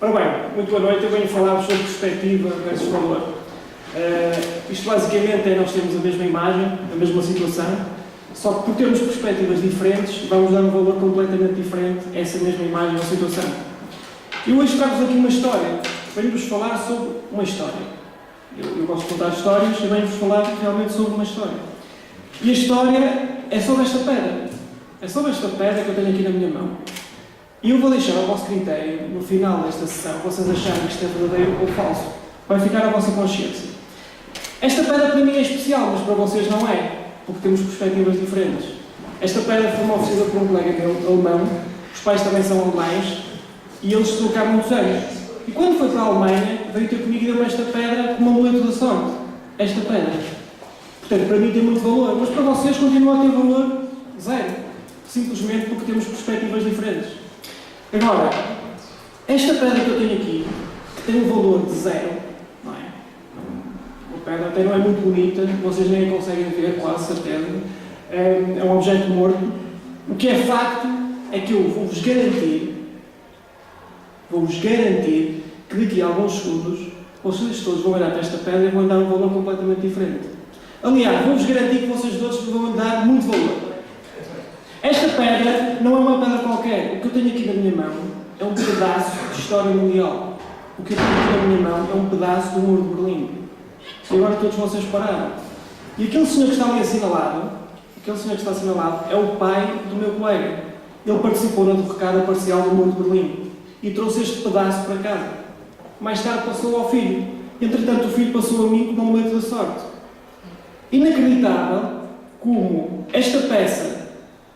Ora bem, muito boa noite. Eu venho falar sobre perspectiva versus valor. Isto basicamente é nós temos a mesma imagem, a mesma situação, só que por termos perspectivas diferentes, vamos dar um valor completamente diferente a essa mesma imagem ou situação. E hoje trago-vos aqui uma história. Venho-vos falar sobre uma história. Eu gosto de contar histórias e venho-vos falar realmente sobre uma história. E a história é sobre esta pedra. É sobre esta pedra que eu tenho aqui na minha mão. E eu vou deixar ao vosso critério, no final desta sessão, vocês acharem que isto é verdadeiro ou falso. Vai ficar à vossa consciência. Esta pedra para mim é especial, mas para vocês não é, porque temos perspectivas diferentes. Esta pedra foi-me oferecida por um colega meu, alemão, os pais também são alemães, e eles estão cá há muitos anos. E quando foi para a Alemanha, veio ter comigo e deu-me esta pedra como amuleto da sorte. Esta pedra. Portanto, para mim tem muito valor, mas para vocês continua a ter valor zero. Simplesmente porque temos perspectivas diferentes. Agora, esta pedra que eu tenho aqui, que tem um valor de zero, não é? A pedra até não é muito bonita, vocês nem a conseguem ver, quase certeza. É um objeto morto. O que é facto é que eu vou-vos garantir que daqui a alguns segundos, vocês todos vão olhar para esta pedra e vão dar um valor completamente diferente. Aliás, vou-vos garantir que vocês todos vão dar muito valor. Esta pedra não é uma pedra qualquer. O que eu tenho aqui na minha mão é um pedaço de história mundial. O que eu tenho aqui na minha mão é um pedaço do Muro de Berlim. E agora todos vocês pararam. E aquele senhor que está ali assinalado, é o pai do meu colega. Ele participou na derrocada parcial do Muro de Berlim e trouxe este pedaço para casa. Mais tarde passou ao filho. Entretanto, o filho passou a mim como amuleto da sorte. Inacreditável como esta peça,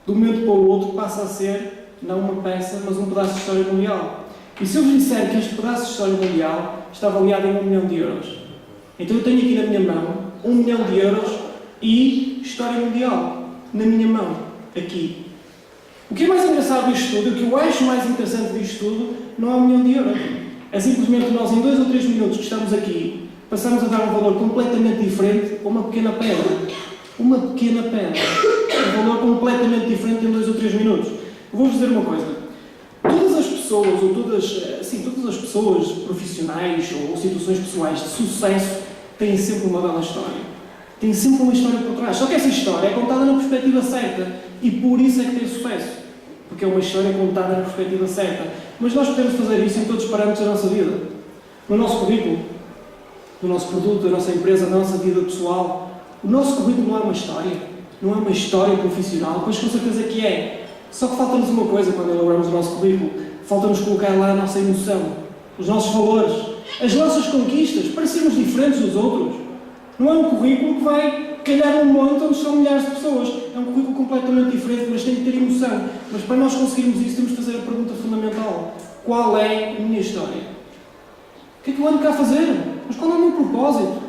de um momento para o outro, passa a ser, não uma peça, mas um pedaço de história mundial. E se eu vos disser que este pedaço de história mundial está avaliado em 1 milhão de euros, então eu tenho aqui na minha mão 1 milhão de euros e história mundial, na minha mão, aqui. O que é mais engraçado disto tudo, o que eu acho mais interessante disto tudo, não é 1 milhão de euros. É simplesmente nós, em 2 ou 3 minutos que estamos aqui, passamos a dar um valor completamente diferente a uma pequena pedra. Uma pequena pedra. Um valor completamente diferente em 2 ou 3 minutos. Eu vou-vos dizer uma coisa. Todas as pessoas, ou todas as pessoas profissionais ou situações pessoais de sucesso têm sempre uma bela história. Têm sempre uma história por trás. Só que essa história é contada na perspectiva certa. E por isso é que tem sucesso. Porque é uma história contada na perspectiva certa. Mas nós podemos fazer isso em todos os parâmetros da nossa vida. No nosso currículo, no nosso produto, da nossa empresa, na nossa vida pessoal. O nosso currículo não é uma história. Não é uma história profissional, pois com certeza que é. Só que falta-nos uma coisa quando elaboramos o nosso currículo. Falta-nos colocar lá a nossa emoção, os nossos valores, as nossas conquistas, para sermos diferentes dos outros. Não é um currículo que vai calhar um monte onde estão milhares de pessoas. É um currículo completamente diferente, mas tem que ter emoção. Mas para nós conseguirmos isso, temos de fazer a pergunta fundamental. Qual é a minha história? O que é que eu ando cá a fazer? Mas qual é o meu propósito?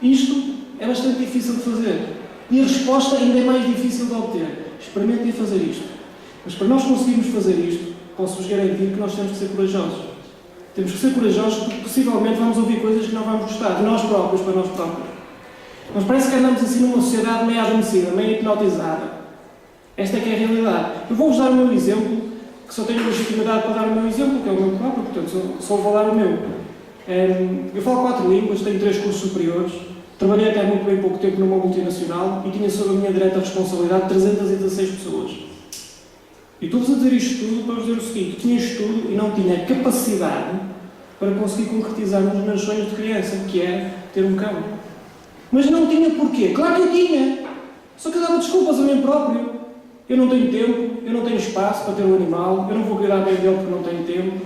Isto é bastante difícil de fazer. E a resposta ainda é mais difícil de obter. Experimentem fazer isto. Mas para nós conseguirmos fazer isto, posso-vos garantir que nós temos que ser corajosos. Temos que ser corajosos porque possivelmente vamos ouvir coisas que não vamos gostar, de nós próprios para nós próprios. Mas parece que andamos assim numa sociedade meio adormecida, meio hipnotizada. Esta é que é a realidade. Eu vou-vos dar o meu exemplo, que só tenho legitimidade para dar o meu exemplo, que é o meu próprio, portanto só vou dar o meu. Eu falo 4 línguas, tenho 3 cursos superiores. Trabalhei até muito bem pouco tempo numa multinacional e tinha sob a minha direta responsabilidade 316 pessoas. E estou-vos a dizer isto tudo para vos dizer o seguinte: tinha estudo e não tinha capacidade para conseguir concretizar um dos meus sonhos de criança, que era ter um cão. Mas não tinha porquê. Claro que eu tinha. Só que eu dava desculpas a mim próprio. Eu não tenho tempo, eu não tenho espaço para ter um animal, eu não vou cuidar bem dele porque não tenho tempo.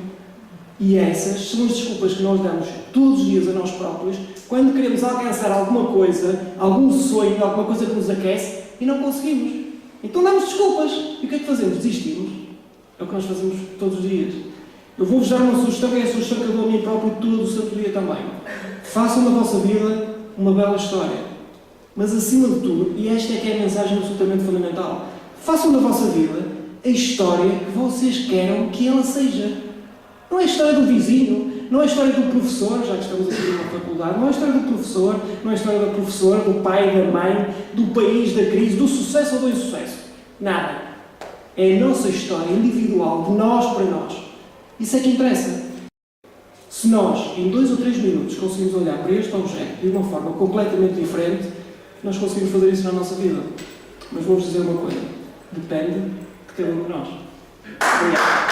E essas são as desculpas que nós damos todos os dias a nós próprios quando queremos alcançar alguma coisa, algum sonho, alguma coisa que nos aquece e não conseguimos. Então damos desculpas. E o que é que fazemos? Desistimos. É o que nós fazemos todos os dias. Eu vou-vos dar uma sugestão, que é a sugestão que eu dou a mim próprio todo o santo dia também. Façam na vossa vida uma bela história. Mas acima de tudo, e esta é que é a mensagem absolutamente fundamental, façam na vossa vida a história que vocês queiram que ela seja. Não é a história do vizinho, não é a história do professor, já que estamos aqui numa faculdade, não é a história do professor, não é a história da professora, do pai, da mãe, do país, da crise, do sucesso ou do insucesso. Nada. É a nossa história individual, de nós para nós. Isso é que interessa. Se nós, em 2 ou 3 minutos, conseguimos olhar para este objeto de uma forma completamente diferente, nós conseguimos fazer isso na nossa vida. Mas vou-vos dizer uma coisa: depende de cada um de nós. Obrigado.